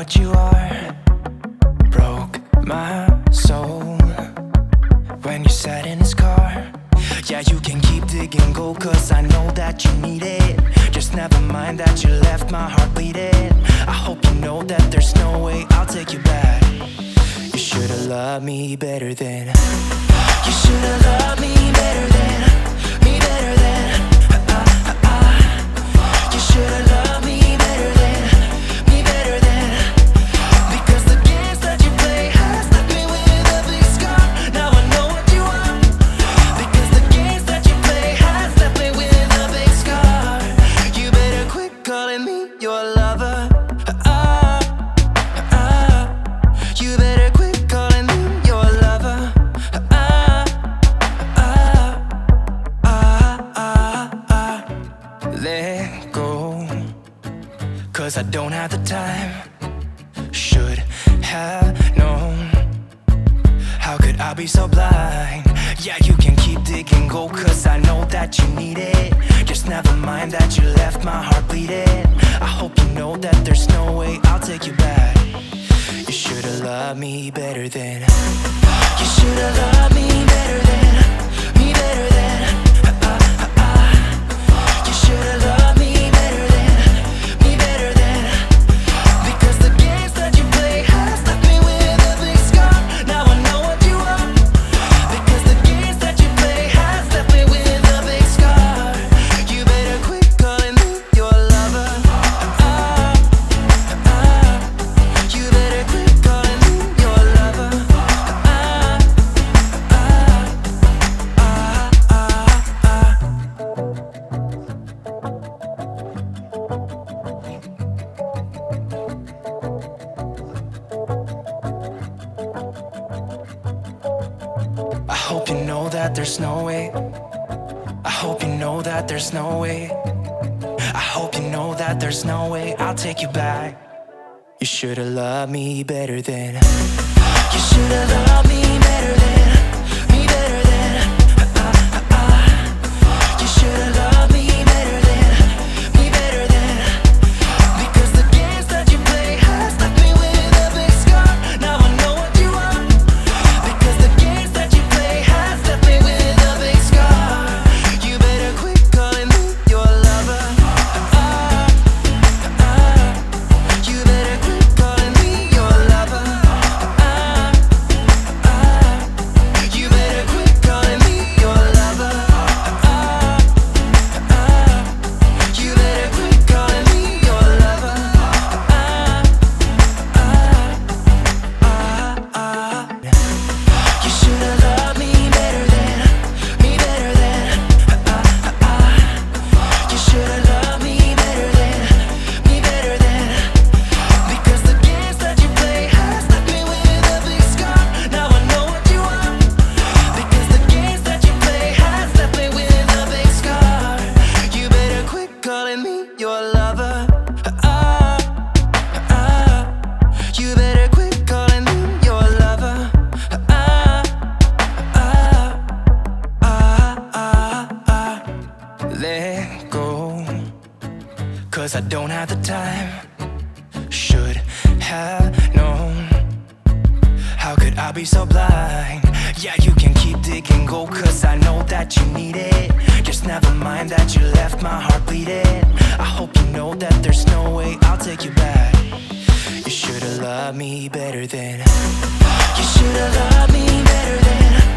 what you are. Broke my soul when you sat in his car. Yeah, you can keep digging gold, cause I know that you need it. Just never mind that you left my heart bleeding. I hope you know that there's no way I'll take you back. You should've loved me better then. You should've loved me better then. Me better than. You should've loved me better than. Me better than. Because the games that you play has left me with a big scar. Now I know what you are. Because the games that you play has left me with a big scar. You better quit calling me your lover. You better quit calling me your lover. Let go, cause I don't have the time. Should have known. How could I be so blind? Yeah, you can keep digging gold, cause I know that you need it. Just never mind that you left my heart bleeding. I hope you know that there's no way I'll take you back. You should've loved me better then. You should've loved me better then. Me better than. You should've loved me better than. Me better than. Because the games that you play has left me with a big scar. Now I know what you are. Because the games that you play has left me with a big scar. You better quit calling me your lover. You better quit calling me your lover. I hope you know that there's no way. I hope you know that there's no way. I hope you know that there's no way I'll take you back. You should've loved me better then. You should've loved me better than. Me better than. You should've loved me better than. Me better than. Because the games that you play has left me with a big scar. Now I know what you are. Because the games that you play has left me with a big scar. You better quit calling me your lover. You better quit calling me your lover. You better quit calling me your lover. You better quit calling me your lover. You should've loved me better than. Me better than. You should've loved me better than. Me better than. Because the games that you play has left me with a big scar. Now I know what you are. Because the games that you play has left me with a big scar. You better quit calling me your lover. You better quit calling me your lover. Let go, cause I don't have the time. Should have known. How could I be so blind? Yeah, you can keep digging gold, cause I know that you need it. Just never mind that you left my heart bleeding. I hope you know that there's no way I'll take you back. You should've loved me better then. You should've loved me better than.